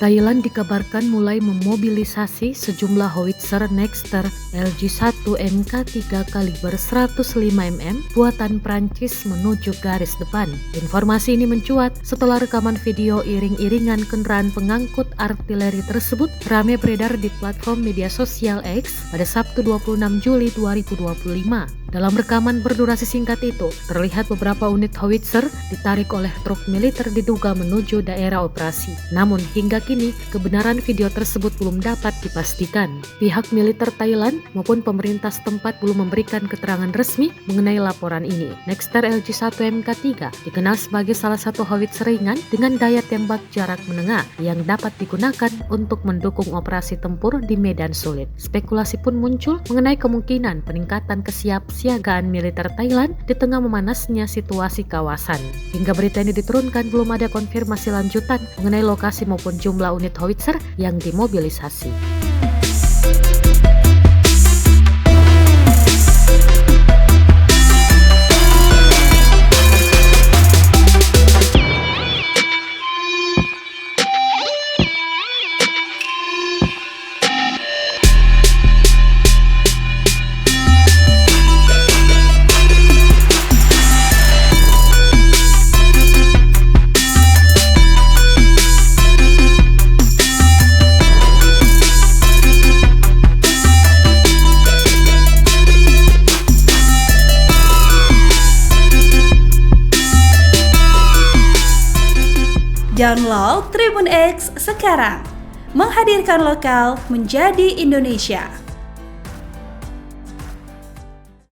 Thailand dikabarkan mulai memobilisasi sejumlah howitzer Nexter LG-1 Mk3 kaliber 105 mm buatan Prancis menuju garis depan. Informasi ini mencuat setelah rekaman video iring-iringan kendaraan pengangkut artileri tersebut ramai beredar di platform media sosial X pada Sabtu 26 Juli 2025. Dalam rekaman berdurasi singkat itu, terlihat beberapa unit howitzer ditarik oleh truk militer diduga menuju daerah operasi. Namun hingga kini, kebenaran video tersebut belum dapat dipastikan. Pihak militer Thailand maupun pemerintah setempat belum memberikan keterangan resmi mengenai laporan ini. Nexter LG-1 Mk3 dikenal sebagai salah satu howitzer ringan dengan daya tembak jarak menengah yang dapat digunakan untuk mendukung operasi tempur di medan sulit. Spekulasi pun muncul mengenai kemungkinan peningkatan kesiapsiagaan militer Thailand di tengah memanasnya situasi kawasan. Hingga berita ini diturunkan, belum ada konfirmasi lanjutan mengenai lokasi maupun jumlah unit howitzer yang dimobilisasi. Download Tribun X sekarang, menghadirkan lokal menjadi Indonesia.